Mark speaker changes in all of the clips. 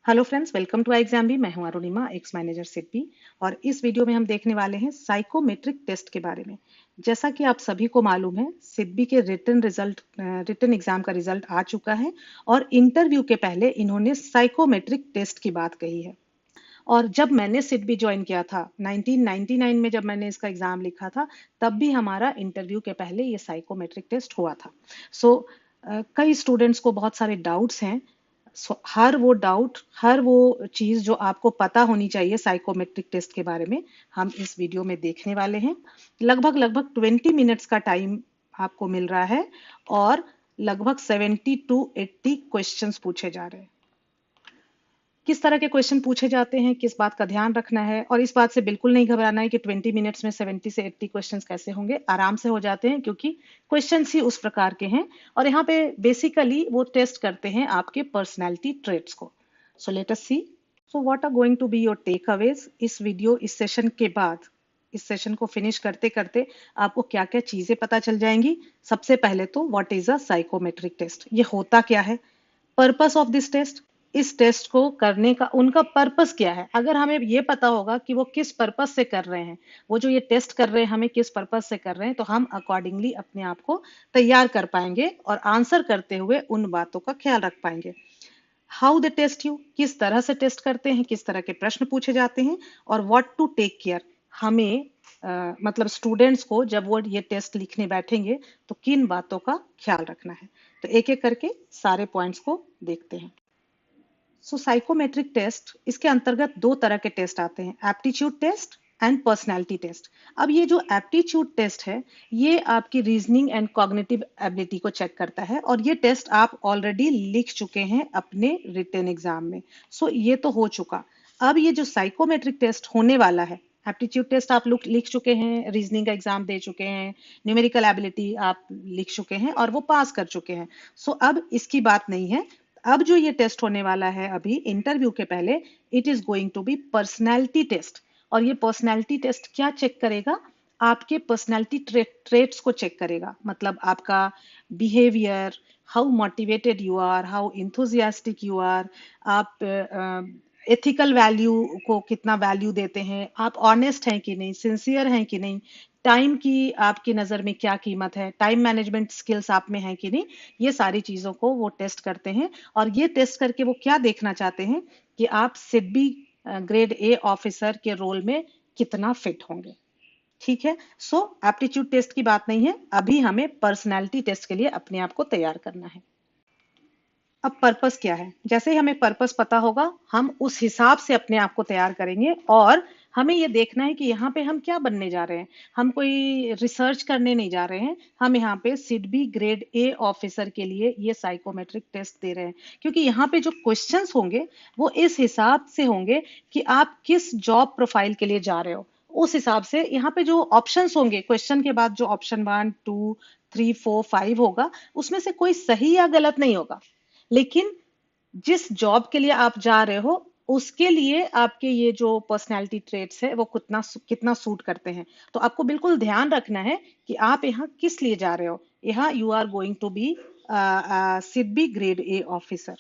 Speaker 1: Hello friends, welcome to exam भी। मैं हूं अरुणिमा, एक्स मैनेजर सिडबी। और इस वीडियो में हम देखने वाले हैं साइकोमेट्रिक टेस्ट के बारे में। जैसा कि आप सभी को मालूम है, सिडबी के रिटन एग्जाम का रिजल्ट आ चुका है और इंटरव्यू के पहले इन्होंने साइकोमेट्रिक टेस्ट की बात कही है। और जब मैंने सिडबी ज्वाइन किया था 1999 में, जब मैंने इसका एग्जाम लिखा था, तब भी हमारा इंटरव्यू के पहले ये साइकोमेट्रिक टेस्ट हुआ था। सो कई स्टूडेंट्स को बहुत सारे डाउट्स हैं। हर वो डाउट, हर वो चीज जो आपको पता होनी चाहिए साइकोमेट्रिक टेस्ट के बारे में, हम इस वीडियो में देखने वाले हैं। लगभग लगभग 20 मिनट्स का टाइम आपको मिल रहा है और लगभग 70 टू 80 क्वेश्चंस पूछे जा रहे हैं। किस तरह के क्वेश्चन पूछे जाते हैं, किस बात का ध्यान रखना है, और इस बात से बिल्कुल नहीं घबराना है कि 20 मिनट्स में 70 से 80 क्वेश्चंस कैसे होंगे। आराम से हो जाते हैं क्योंकि क्वेश्चंस ही उस प्रकार के हैं। और यहाँ पे बेसिकली वो टेस्ट करते हैं आपके पर्सनैलिटी ट्रेट्स को। So let us see. So what are going to be your takeaways इस वीडियो, इस सेशन के बाद। इस सेशन को फिनिश करते करते आपको क्या क्या चीजें पता चल जाएंगी। सबसे पहले तो what is a psychometric test, ये होता क्या है, पर्पस ऑफ दिस टेस्ट, इस टेस्ट को करने का उनका पर्पस क्या है। अगर हमें ये पता होगा कि वो किस पर्पस से कर रहे हैं, वो जो ये टेस्ट कर रहे हैं हमें किस पर्पस से कर रहे हैं, तो हम अकॉर्डिंगली अपने आप को तैयार कर पाएंगे और आंसर करते हुए उन बातों का ख्याल रख पाएंगे। हाउ दे टेस्ट यू, किस तरह से टेस्ट करते हैं, किस तरह के प्रश्न पूछे जाते हैं, और व्हाट टू टेक केयर, हमें मतलब स्टूडेंट्स को जब वो ये टेस्ट लिखने बैठेंगे तो किन बातों का ख्याल रखना है। तो एक एक करके सारे पॉइंट्स को देखते हैं। साइकोमेट्रिक टेस्ट, इसके अंतर्गत दो तरह के टेस्ट आते हैं, aptitude test and personality test. अब ये जो एप्टीट्यूड टेस्ट है, ये आपकी रीजनिंग एंड कॉग्निटिव एबिलिटी को चेक करता है और ये टेस्ट आप ऑलरेडी लिख चुके हैं अपने रिटन एग्जाम में। ये तो हो चुका। अब ये जो साइकोमेट्रिक टेस्ट होने वाला है, एप्टीट्यूड टेस्ट आप लोग लिख चुके हैं, रीजनिंग का एग्जाम दे चुके हैं, न्यूमेरिकल एबिलिटी आप लिख चुके हैं और वो पास कर चुके हैं। अब इसकी बात नहीं है। अब जो ये टेस्ट होने वाला है अभी इंटरव्यू के पहले, it is going to be personality test. और ये पर्सनैलिटी टेस्ट क्या चेक करेगा, आपके पर्सनैलिटी ट्रेट्स को चेक करेगा। मतलब आपका behaviour, how motivated you are, how enthusiastic you are, आप एथिकल वैल्यू को कितना वैल्यू देते हैं, आप ऑनेस्ट हैं कि नहीं, सिंसियर हैं कि नहीं, टाइम की आपकी नज़र में क्या कीमत है, टाइम मैनेजमेंट स्किल्स आप में है कि नहीं, ये सारी चीज़ों को वो टेस्ट करते हैं। और ये टेस्ट करके वो क्या देखना चाहते हैं कि आप सिडबी ग्रेड ए ऑफिसर के रोल में कितना फिट होंगे। ठीक है। एप्टीट्यूड टेस्ट की बात नहीं है, अभी हमें पर्सनैलिटी टेस्ट के लिए अपने आप को तैयार करना है। अब पर्पस क्या है, जैसे ही हमें पर्पस पता होगा हम उस हिसाब से अपने आप को तैयार करेंगे। और हमें ये देखना है कि यहाँ पे हम क्या बनने जा रहे हैं। हम कोई रिसर्च करने नहीं जा रहे हैं, हम यहाँ पे सिडबी ग्रेड ए ऑफिसर के लिए ये साइकोमेट्रिक टेस्ट दे रहे हैं। क्योंकि यहाँ पे जो क्वेश्चंस होंगे वो इस हिसाब से होंगे कि आप किस जॉब प्रोफाइल के लिए जा रहे हो। उस हिसाब से यहाँ पे जो ऑप्शंस होंगे, क्वेश्चन के बाद जो ऑप्शन 1 2 3 4 5 होगा, उसमें से कोई सही या गलत नहीं होगा। लेकिन जिस जॉब के लिए आप जा रहे हो उसके लिए आपके ये जो पर्सनैलिटी ट्रेट्स है वो कितना कितना सूट करते हैं। तो आपको बिल्कुल ध्यान रखना है कि आप यहाँ किस लिए जा रहे हो। यहाँ you are going to be SIDBI grade A officer,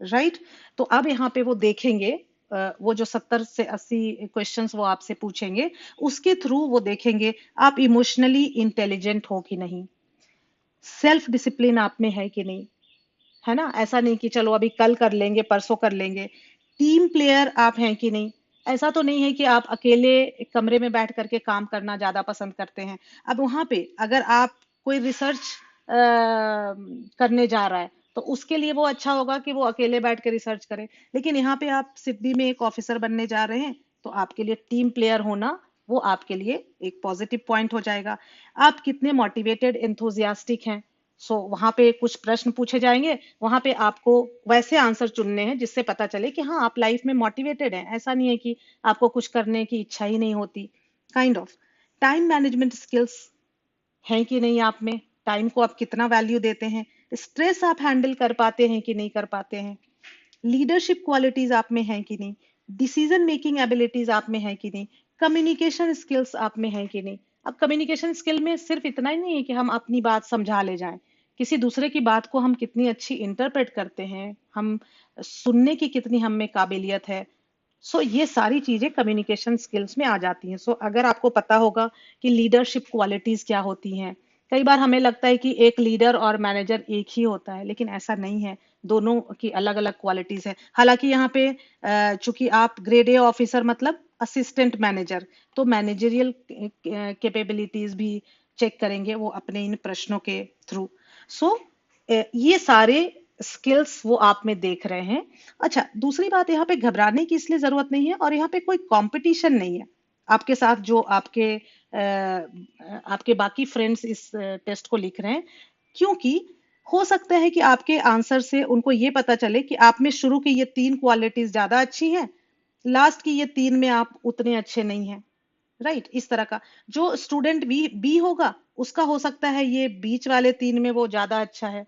Speaker 1: right. तो अब यहाँ पे वो देखेंगे, वो जो 70 से 80 क्वेश्चंस वो आपसे पूछेंगे, उसके थ्रू वो देखेंगे आप इमोशनली इंटेलिजेंट हो कि नहीं, सेल्फ डिसिप्लिन आप में है कि नहीं, है ना। ऐसा नहीं कि चलो अभी कल कर लेंगे, परसों कर लेंगे। टीम प्लेयर आप हैं कि नहीं। ऐसा तो नहीं है कि आप अकेले एक कमरे में बैठ करके काम करना ज्यादा पसंद करते हैं। अब वहां पे अगर आप कोई रिसर्च करने जा रहा है तो उसके लिए वो अच्छा होगा कि वो अकेले बैठ के रिसर्च करे। लेकिन यहाँ पे आप सिडबी में एक ऑफिसर बनने जा रहे हैं तो आपके लिए टीम प्लेयर होना वो आपके लिए एक पॉजिटिव पॉइंट हो जाएगा। आप कितने मोटिवेटेड एंथुजियास्टिक हैं। वहां पे कुछ प्रश्न पूछे जाएंगे, वहां पे आपको वैसे आंसर चुनने हैं जिससे पता चले कि हाँ आप लाइफ में मोटिवेटेड हैं। ऐसा नहीं है कि आपको कुछ करने की इच्छा ही नहीं होती, kind of. Time management skills हैं कि नहीं आप में, टाइम को आप कितना वैल्यू देते हैं, स्ट्रेस आप हैंडल कर पाते हैं कि नहीं कर पाते हैं, लीडरशिप क्वालिटीज आप में हैं कि नहीं, डिसीजन मेकिंग एबिलिटीज आप में है कि नहीं, कम्युनिकेशन स्किल्स आप में है कि नहीं। अब कम्युनिकेशन स्किल में सिर्फ इतना ही नहीं है कि हम अपनी बात समझा ले जाएं, किसी दूसरे की बात को हम कितनी अच्छी इंटरप्रेट करते हैं, हम सुनने की कितनी हम में काबिलियत है। सो ये सारी चीजें कम्युनिकेशन स्किल्स में आ जाती हैं। सो अगर आपको पता होगा कि लीडरशिप क्वालिटीज क्या होती हैं, कई बार हमें लगता है कि एक लीडर और मैनेजर एक ही होता है, लेकिन ऐसा नहीं है, दोनों की अलग अलग क्वालिटीज है। हालांकि यहाँ पे चूंकि आप ग्रेड ए ऑफिसर मतलब असिस्टेंट मैनेजर, तो मैनेजरियल कैपेबिलिटीज भी चेक करेंगे वो अपने इन प्रश्नों के थ्रू। सो ये सारे स्किल्स वो आप में देख रहे हैं। अच्छा, दूसरी बात, यहाँ पे घबराने की इसलिए जरूरत नहीं है, और यहाँ पे कोई कंपटीशन नहीं है आपके साथ जो आपके बाकी फ्रेंड्स इस टेस्ट को लिख रहे हैं, क्योंकि हो सकता है कि आपके आंसर से उनको ये पता चले कि आप में शुरू की ये 3 क्वालिटीज ज्यादा अच्छी हैं, लास्ट की ये 3 में आप उतने अच्छे नहीं हैं। राइट, इस तरह का जो स्टूडेंट बी बी होगा, उसका हो सकता है ये बीच वाले 3 में वो ज्यादा अच्छा है।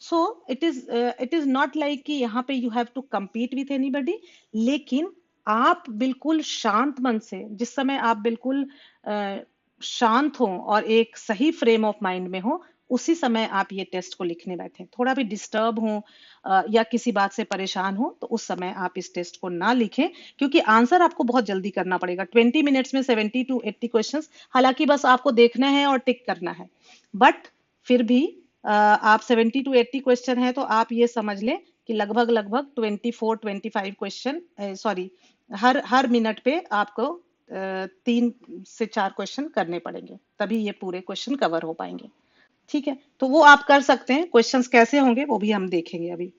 Speaker 1: So it is not like कि यहाँ पे you have to compete with anybody, लेकिन आप बिल्कुल शांत मन से, जिस समय आप बिल्कुल शांत हो और एक सही फ्रेम ऑफ माइंड में हो, उसी समय आप ये टेस्ट को लिखने बैठे। थोड़ा भी डिस्टर्ब हो या किसी बात से परेशान हो, तो उस समय आप इस टेस्ट को ना लिखें, क्योंकि आंसर आपको बहुत जल्दी करना पड़ेगा। 20 मिनट्स में 70 to 80 क्वेश्चंस, हालांकि बस आपको देखना है और टिक करना है, बट फिर भी आप 70 to 80 क्वेश्चन है, तो आप ये समझ लें कि लगभग लगभग 24-25 क्वेश्चन, सॉरी, हर मिनट पे आपको 3 से 4 क्वेश्चन करने पड़ेंगे, तभी ये पूरे क्वेश्चन कवर हो पाएंगे। ठीक है, तो वो आप कर सकते हैं। क्वेश्चंस कैसे होंगे वो भी हम देखेंगे अभी।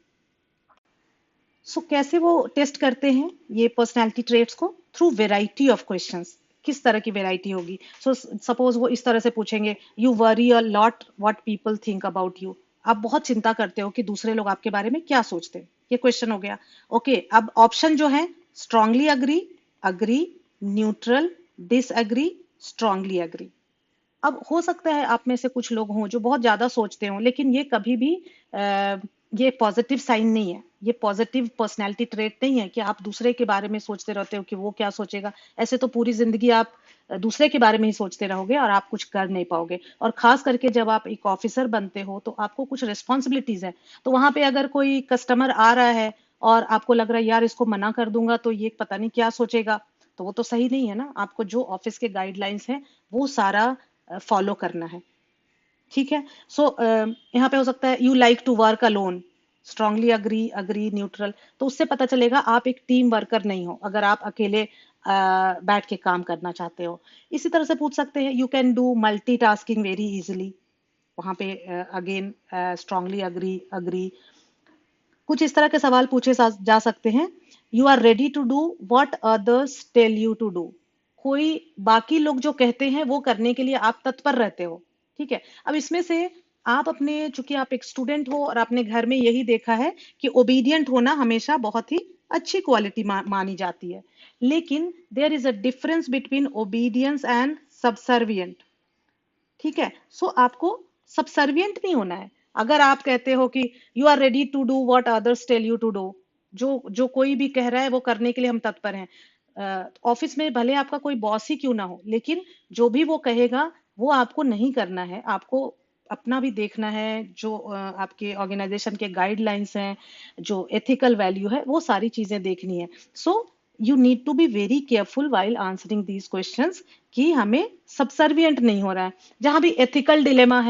Speaker 1: कैसे वो टेस्ट करते हैं ये पर्सनालिटी ट्रेट्स को? Through variety of questions. किस तरह की वेराइटी होगी? सपोज वो इस तरह से पूछेंगे, you worry a lot what people think about you. आप बहुत चिंता करते हो कि दूसरे लोग आपके बारे में क्या सोचते हैं, ये क्वेश्चन हो गया। ओके, अब ऑप्शन जो है, strongly agree, agree, neutral, disagree, strongly agree. अब हो सकता है आप में से कुछ लोग हों जो बहुत ज्यादा सोचते हों, लेकिन ये कभी भी ये पॉजिटिव साइन नहीं है, ये पॉजिटिव पर्सनैलिटी ट्रेट नहीं है कि आप दूसरे के बारे में सोचते रहते हो कि वो क्या सोचेगा। ऐसे तो पूरी जिंदगी आप दूसरे के बारे में ही सोचते रहोगे और आप कुछ कर नहीं पाओगे। और खास करके जब आप एक ऑफिसर बनते हो तो आपको कुछ रिस्पॉन्सिबिलिटीज है। तो वहां पे अगर कोई कस्टमर आ रहा है और आपको लग रहा है यार इसको मना कर दूंगा तो ये पता नहीं क्या सोचेगा, तो वो तो सही नहीं है ना। आपको जो ऑफिस के गाइडलाइंस हैं वो सारा फॉलो करना है। ठीक है, यहाँ पे हो सकता है you like to work alone, strongly agree, agree, neutral. तो उससे पता चलेगा आप एक टीम वर्कर नहीं हो, अगर आप अकेले बैठ के काम करना चाहते हो। इसी तरह से पूछ सकते हैं, you can do multitasking very easily. वहां पे अगेन स्ट्रांगली अग्री, अग्री। कुछ इस तरह के सवाल पूछे जा सकते हैं, you are ready to do what others tell you to do. कोई बाकी लोग जो कहते हैं वो करने के लिए आप तत्पर रहते हो। ठीक है, अब इसमें से आप अपने, चूंकि आप एक स्टूडेंट हो और आपने घर में यही देखा है कि ओबीडियंट होना हमेशा बहुत ही अच्छी क्वालिटी मानी जाती है, लेकिन there is a difference between obedience and subservient. ठीक है, आपको सबसर्वियंट नहीं होना है। अगर आप कहते हो कि you are ready to do what others tell you to do, जो जो कोई भी कह रहा है वो करने के लिए हम तत्पर हैं। ऑफिस में भले आपका कोई बॉस ही क्यों ना हो, लेकिन जो भी वो कहेगा वो आपको नहीं करना है। आपको अपना भी देखना है, जो आपके ऑर्गेनाइजेशन के गाइडलाइंस हैं, जो एथिकल वैल्यू है, वो सारी चीजें देखनी है। So you need to be very careful while answering these questions, कि हमें सबसर्वियंट नहीं हो रहा है। जहां भी एथिकल डिलेमा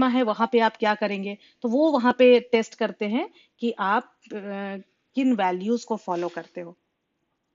Speaker 1: है, वहां पे आप क्या करेंगे, तो वो वहां पे टेस्ट करते हैं कि आप किन वैल्यूज को फॉलो करते हो।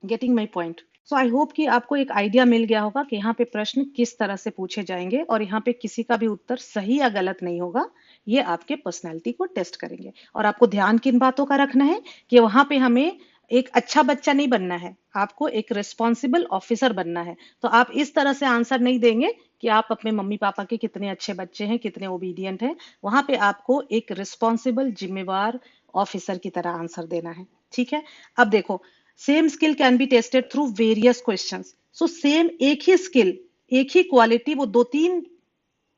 Speaker 1: Getting my point? So I hope कि आपको एक आइडिया मिल गया होगा कि यहाँ पे प्रश्न किस तरह से पूछे जाएंगे, और यहाँ पे किसी का भी उत्तर सही या गलत नहीं होगा। ये आपके पर्सनैलिटी को टेस्ट करेंगे, और आपको ध्यान किन बातों का रखना है कि वहां पे हमें एक अच्छा बच्चा नहीं बनना है, आपको एक रिस्पॉन्सिबल ऑफिसर बनना है। तो आप इस तरह से आंसर नहीं देंगे कि आप अपने मम्मी पापा के कितने अच्छे बच्चे हैं, कितने ओबीडियंट हैं। वहां पे आपको एक रिस्पॉन्सिबल, जिम्मेवार ऑफिसर की तरह आंसर देना है। ठीक है, अब देखो, same skill can be tested through various questions. Same एक ही स्किल, एक ही क्वालिटी वो 2-3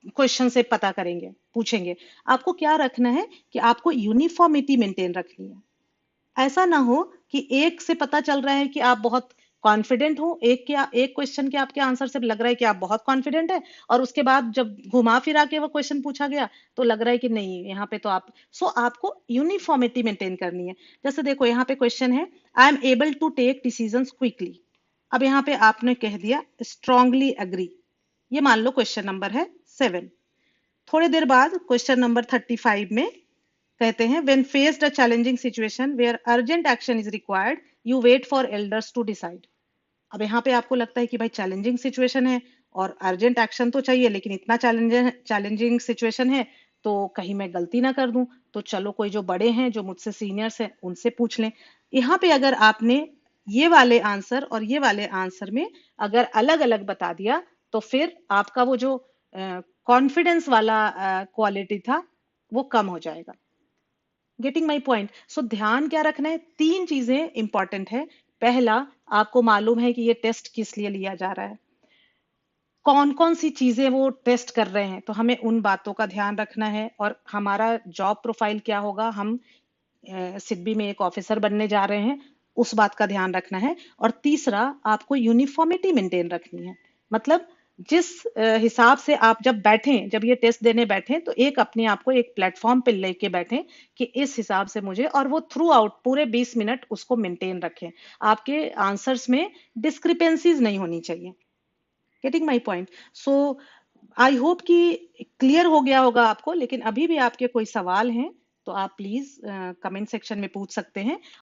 Speaker 1: क्वेश्चन से पता करेंगे, पूछेंगे। आपको क्या रखना है कि आपको यूनिफॉर्मिटी मेंटेन रखनी है। ऐसा ना हो कि एक से पता चल रहा है कि आप बहुत कॉन्फिडेंट हूँ, एक क्वेश्चन के आपके आंसर से लग रहा है कि आप बहुत कॉन्फिडेंट है, और उसके बाद जब घुमा फिरा के वो क्वेश्चन पूछा गया तो लग रहा है कि नहीं, यहाँ पे तो आप आपको यूनिफॉर्मिटी मेंटेन करनी है। जैसे देखो यहाँ पे क्वेश्चन है, I am able to take decisions quickly. अब यहाँ पे आपने कह दिया स्ट्रांगली एग्री, ये मान लो क्वेश्चन नंबर है 7। थोड़ी देर बाद क्वेश्चन नंबर 35 में कहते हैं, when faced a challenging situation where urgent action is required, you wait for elders to decide. अब यहाँ पे आपको लगता है कि भाई चैलेंजिंग सिचुएशन है और अर्जेंट एक्शन तो चाहिए, लेकिन इतना चैलेंजिंग सिचुएशन है तो कहीं मैं गलती ना कर दूं, तो चलो कोई जो बड़े हैं, जो मुझसे सीनियर्स हैं, उनसे पूछ लें। यहाँ पे अगर आपने ये वाले आंसर और ये वाले आंसर में अगर अलग अलग बता दिया, तो फिर आपका वो जो कॉन्फिडेंस वाला क्वालिटी था वो कम हो जाएगा। Getting my point? सो ध्यान क्या रखना है, 3 चीजें इंपॉर्टेंट है। पहला, आपको मालूम है कि ये टेस्ट किस लिए लिया जा रहा है, कौन कौन सी चीजें वो टेस्ट कर रहे हैं, तो हमें उन बातों का ध्यान रखना है। और हमारा जॉब प्रोफाइल क्या होगा, हम सिडबी में एक ऑफिसर बनने जा रहे हैं, उस बात का ध्यान रखना है। और तीसरा, आपको यूनिफॉर्मिटी मेंटेन रखनी है। मतलब जिस हिसाब से आप जब बैठें, जब ये टेस्ट देने बैठें, तो एक अपने आप को एक प्लेटफॉर्म पे लेके बैठें कि इस हिसाब से मुझे, और वो थ्रू आउट पूरे 20 मिनट उसको मेंटेन रखें। आपके आंसर्स में डिस्क्रिपेंसीज नहीं होनी चाहिए। Getting my point? So I hope कि क्लियर हो गया होगा आपको, लेकिन अभी भी आपके कोई सवाल हैं तो आप प्लीज कमेंट सेक्शन में पूछ सकते हैं।